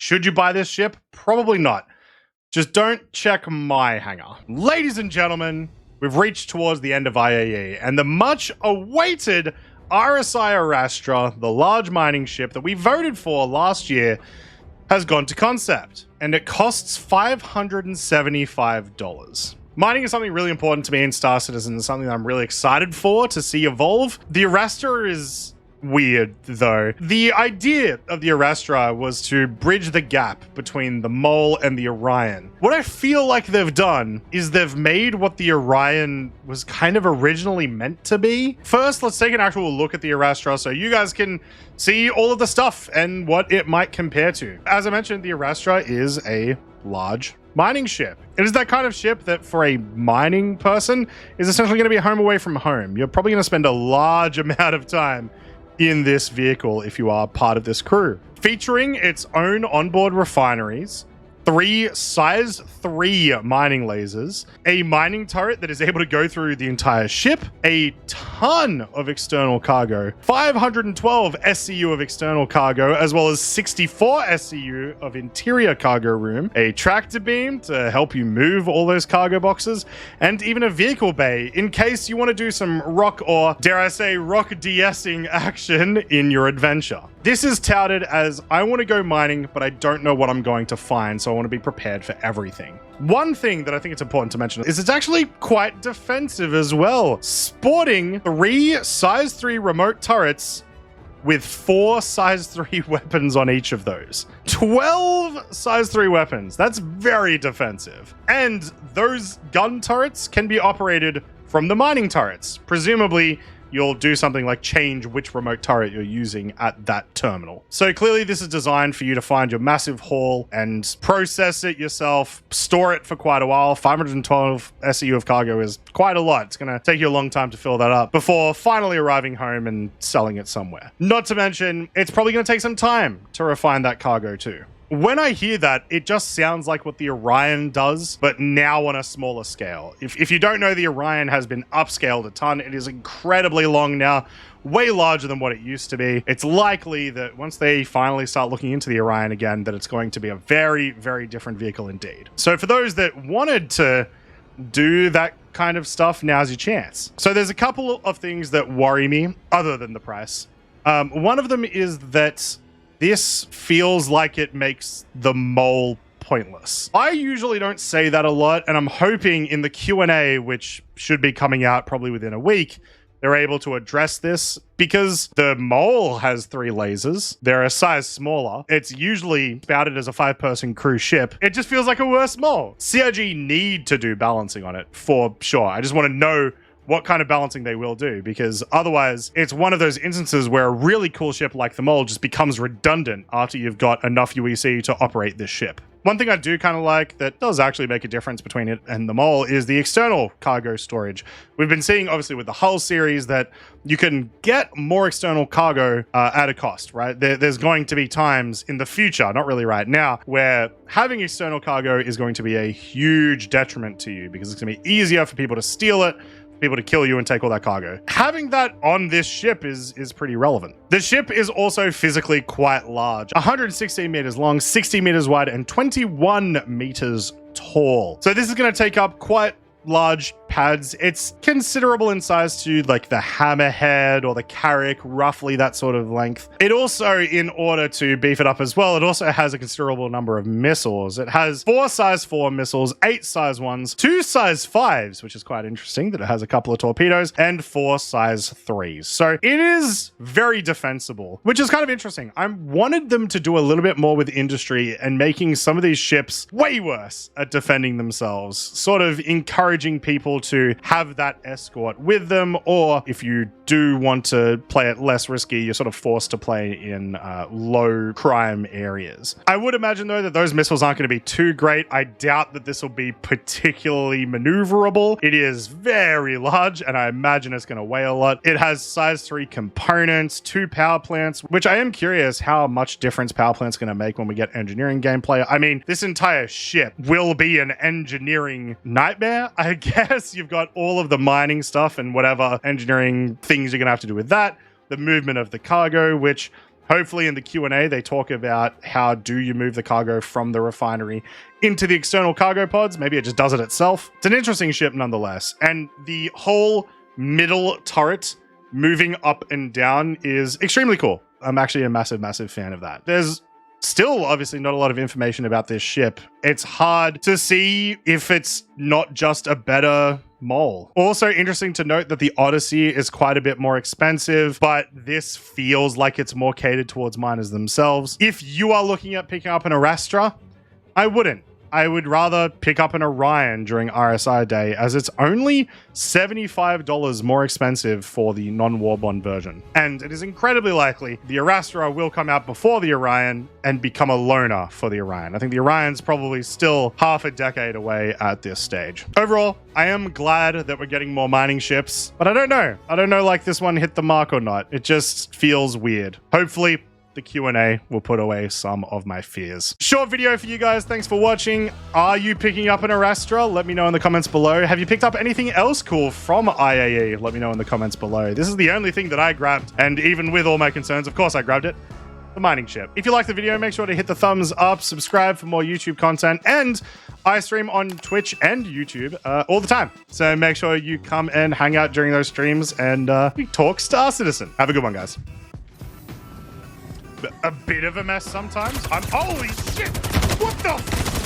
Should you buy this ship? Probably not. Just don't check my hangar. Ladies and gentlemen, we've reached towards the end of IAE, and the much-awaited RSI Arastra, the large mining ship that we voted for last year, has gone to concept, and it costs $575. Mining is something really important to me in Star Citizen, something that I'm really excited for to see evolve. The Arastra is weird, though. The idea of the Arastra was to bridge the gap between the Mole and the Orion. What I feel like they've done is they've made what the Orion was kind of originally meant to be. First, let's take an actual look at the Arastra so you guys can see all of the stuff and what it might compare to. As I mentioned, the Arastra is a large mining ship. It is that kind of ship that for a mining person is essentially going to be a home away from home. You're probably going to spend a large amount of time in this vehicle if you are part of this crew. Featuring its own onboard refineries, 3 size 3 mining lasers, a mining turret that is able to go through the entire ship, a ton of external cargo, 512 SCU of external cargo, as well as 64 SCU of interior cargo room, a tractor beam to help you move all those cargo boxes, and even a vehicle bay in case you want to do some rock or, dare I say, rock de-essing action in your adventure. This is touted as, I want to go mining, but I don't know what I'm going to find, so I want to be prepared for everything. One thing that I think it's important to mention is it's actually quite defensive as well, sporting 3 size 3 remote turrets with 4 size 3 weapons on each of those. 12 size 3 weapons. That's very defensive. And those gun turrets can be operated from the mining turrets. Presumably, you'll do something like change which remote turret you're using at that terminal. So clearly this is designed for you to find your massive haul and process it yourself, store it for quite a while. 512 SEU of cargo is quite a lot. It's going to take you a long time to fill that up before finally arriving home and selling it somewhere. Not to mention, it's probably going to take some time to refine that cargo too. When I hear that, it just sounds like what the Orion does, but now on a smaller scale. If you don't know, the Orion has been upscaled a ton. It is incredibly long now, way larger than what it used to be. It's likely that once they finally start looking into the Orion again, that it's going to be a very, very different vehicle indeed. So for those that wanted to do that kind of stuff, now's your chance. So there's a couple of things that worry me, other than the price. One of them is that this feels like it makes the Mole pointless. I usually don't say that a lot, and I'm hoping in the Q&A, which should be coming out probably within a week, they're able to address this, because the Mole has 3 lasers. They're a size smaller. It's usually spouted as a 5-person cruise ship. It just feels like a worse Mole. CIG need to do balancing on it, for sure. I just want to know what kind of balancing they will do, because otherwise it's one of those instances where a really cool ship like the Mole just becomes redundant after you've got enough UEC to operate this ship. One thing I do kind of like that does actually make a difference between it and the Mole is the external cargo storage. We've been seeing, obviously, with the Hull series that you can get more external cargo at a cost, right? There's going to be times in the future, not really right now, where having external cargo is going to be a huge detriment to you because it's going to be easier for people to steal it, people to kill you and take all that cargo. Having that on this ship is pretty relevant. The ship is also physically quite large, 116 meters long, 60 meters wide, and 21 meters tall. So this is going to take up quite large pads. It's considerable in size to like the Hammerhead or the Carrack, roughly that sort of length. It also, in order to beef it up as well, it also has a considerable number of missiles. It has 4 size 4 missiles, 8 size 1s, 2 size 5s, which is quite interesting that it has a couple of torpedoes, and 4 size 3s. So it is very defensible, which is kind of interesting. I wanted them to do a little bit more with industry and making some of these ships way worse at defending themselves, sort of encouraging people to have that escort with them, or if you do want to play it less risky, you're sort of forced to play in low crime areas. I would imagine, though, that those missiles aren't going to be too great. I doubt that this will be particularly maneuverable. It is very large, and I imagine it's going to weigh a lot. It has size 3 components, 2 power plants, which I am curious how much difference power plants going to make when we get engineering gameplay. I mean, this entire ship will be an engineering nightmare, I guess. You've got all of the mining stuff and whatever engineering things you're going to have to do with that. The movement of the cargo, which Hopefully in the Q&A, they talk about how do you move the cargo from the refinery into the external cargo pods. Maybe it just does it itself. It's an interesting ship nonetheless. And the whole middle turret moving up and down is extremely cool. I'm actually a massive, massive fan of that. There's still obviously not a lot of information about this ship. It's hard to see if it's not just a better mole. Also interesting to note that the Odyssey is quite a bit more expensive, but this feels like it's more catered towards miners themselves. If you are looking at picking up an Arastra, I wouldn't. I would rather pick up an Orion during RSI day, as it's only $75 more expensive for the non-Warbond version. And it is incredibly likely the Arastra will come out before the Orion and become a loaner for the Orion. I think the Orion's probably still half a decade away at this stage. Overall, I am glad that we're getting more mining ships, but I don't know. I don't know like this one hit the mark or not. It just feels weird. Hopefully, the Q&A will put away some of my fears. Short video for you guys. Thanks for watching. Are you picking up an Arastra? Let me know in the comments below. Have you picked up anything else cool from IAE? Let me know in the comments below. This is the only thing that I grabbed, and even with all my concerns, of course I grabbed it. The mining ship. If you like the video, make sure to hit the thumbs up, subscribe for more YouTube content, and I stream on Twitch and YouTube all the time. So make sure you come and hang out during those streams and we talk Star Citizen. Have a good one, guys. A bit of a mess sometimes. Holy shit! What the